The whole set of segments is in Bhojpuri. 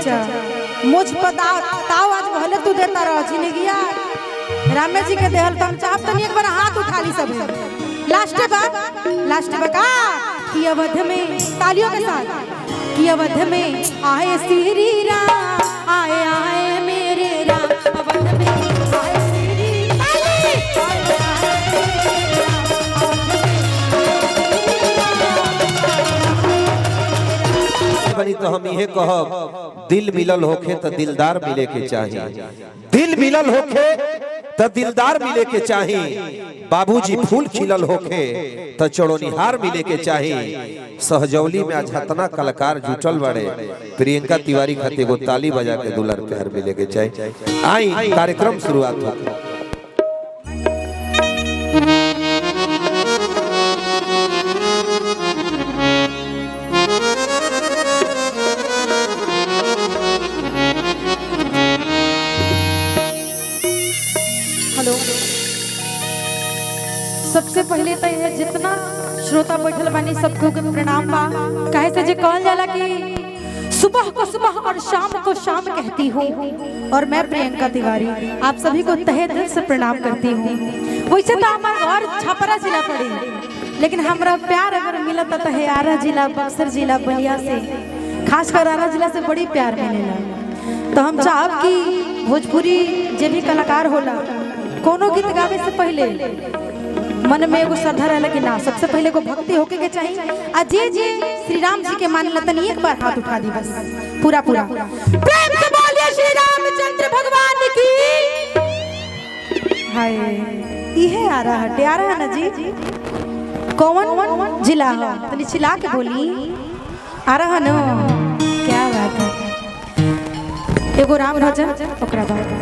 चाचा मुझ पर ताव आज भले तू देता रह जिंदगिया रामे जी के देहल तुम चाप तनी एक बार हाथ उठा ली सब लास्ट का कि अवध में तालियों के साथ कि अवध में आए श्री राम आए आए मेरे राम अवध में आए श्री बनी तो हम ये कहब दिल मिलल होखे तो दिलदार मिले के चाहिए दिल मिलल होखे तो दिलदार मिले के चाहिए बाबूजी फूल खिलल होखे तो चढ़ोनिहार मिले के चाहिए सहजौली में आज हतना कलाकार जुटल बड़े प्रियंका तिवारी खातिर एगो ताली बजा के दुलार प्यार मिले के चाहिए। आई कार्यक्रम शुरुआत हो सबसे पहले तो ये जितना श्रोता बैठल बानी सबको के प्रणाम बा कहे से जे कहल जाला कि सुबह को सुबह और शाम को शाम कहती हूँ और मैं प्रियंका तिवारी आप सभी को तहे दिल से प्रणाम करती हूँ। वैसे तो हमारा घर छपरा जिला पड़े लेकिन हमारा प्यार अगर मिलता तो है आरा जिला बक्सर जिला बलिया से खासकर आरा जिला से बड़ी प्यार मिलेला। तो हम चाहब कि भोजपुरी जे भी कलाकार होला कोनो गीत गावे से पहले मन में एगो श्रद्धा रहे कि ना सबसे पहले को भक्ति होके के चाहिए आ जे श्री राम जी के मान लतन एक बार हाथ उठा दी बस पूरा प्रेम से बोलिए श्री रामचंद्र भगवान की हाय इहे आ रहा है ना जी कौन जिला है तनी चिल्ला के बोली आ रहा ना क्या बात है एगो राम भजन ओकरा बाद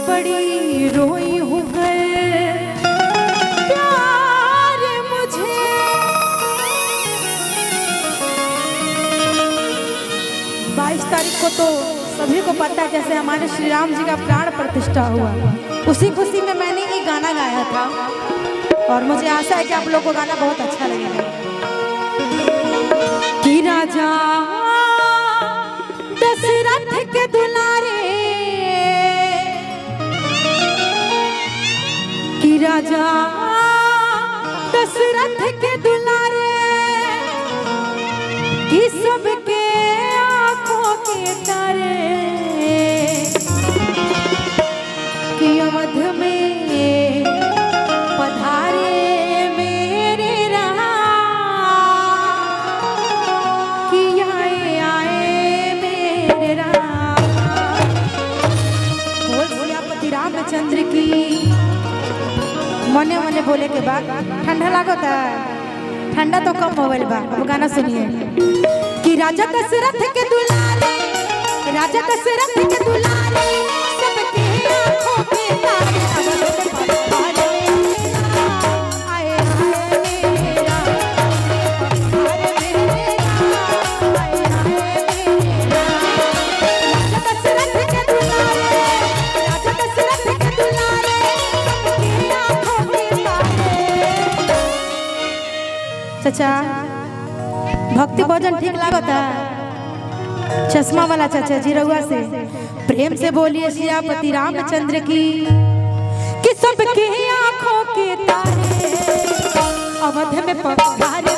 बड़ी रोई हूँ प्यार मुझे 22 तारीख को तो सभी को पता है जैसे हमारे श्री राम जी का प्राण प्रतिष्ठा हुआ उसी खुशी में मैंने ये गाना गाया था और मुझे आशा है कि आप लोगों को गाना बहुत अच्छा लगेगा। कि राजा दशरथ के दुलारे कि राजा दशरथ के दुलारे कि सबके आंखों के तारे कि अवध में पधारे मेरे राम कि आए आए मेरे राम बोल सियापति रामचंद्र की मने मने बोले के बाद ठंडा लागता ठंडा तो कम हो गइल बा। अब गाना सुनिए कि राजा दशरथ के दुलारे राजा दशरथ के दुलारे सबके आंखों के तारे अवध में पधारे आए आए मेरे राम आए मेरे राम आए आए मेरे राम राजा दशरथ के दुलारे राजा दशरथ के दुलारे सबके आंखों के तारे। चाचा भक्ति भजन ठीक लागता चश्मा वाला चाचा जी रउआ से प्रेम से बोलिए सियापति रामचंद्र की कि सबके आंखों के तारे अवध में पधारे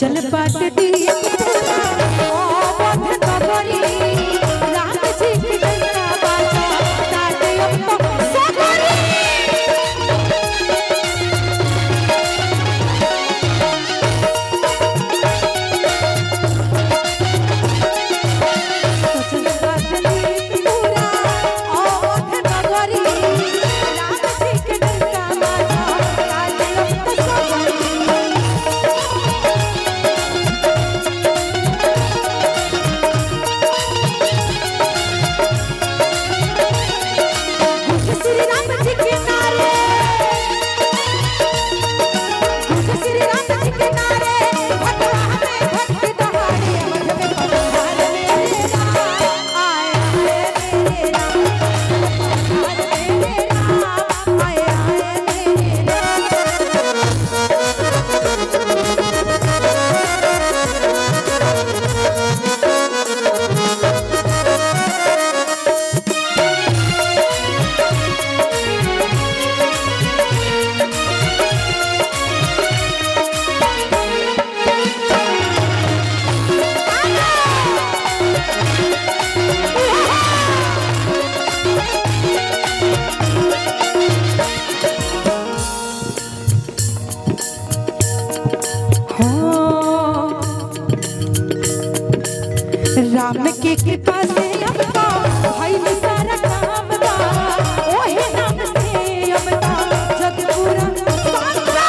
सजल बाट दिए अवध नगरी राम जी की डंका बाजा ताटे अब तो सगरी सजल बाट दिए पूरा अवध नगरी राम जी की डंका बाजा ताटे अब तो सगरी श्री राम जी के नारे श्री राम जी के नारे भगवा में भक्ति दहाड़े अवध में पधार मेरे राम आए मेरे राम पधार मेरे राम आए मेरे राम की कृपा से अब तो भइल सारा काम बा ओहे नाम से अब तो जग पूरा सारा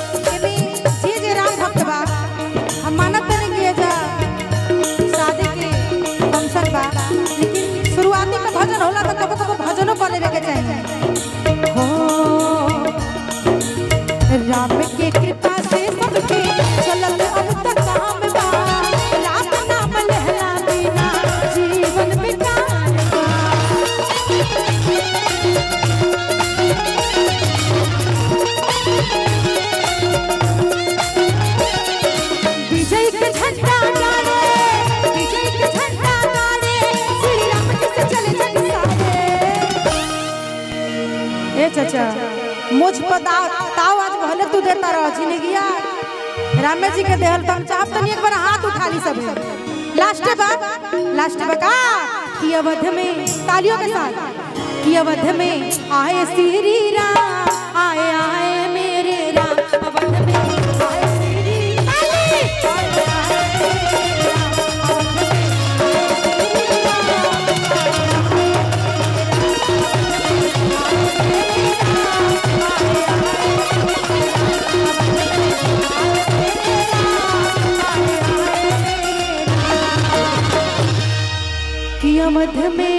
जे राम भक्त बा हम मानत नहीं के जा शादी के फंक्शन बा लेकिन शुरुआती में भजन होला तो कबो कबो भजनो करे के चाहिए राम के कृपा से सबके चलल अब तक काम बा राम नाम लहला बिना जीवन बेकार बा विजय के झंडा गाड़े विजय के झंडा गाड़े श्री राम जी से चले जग सारे ए चाचा मुझ पर ताव आज भले तू देता रह जिंदगिया राम जी के देहल तुम चाहत तनी एक बार हाथ उठा ली सब लास्ट बका कि अवध में तालियों के साथ कि अवध में आए श्री राम आए आए मेरे राम अवध में आए श्री कि अवध में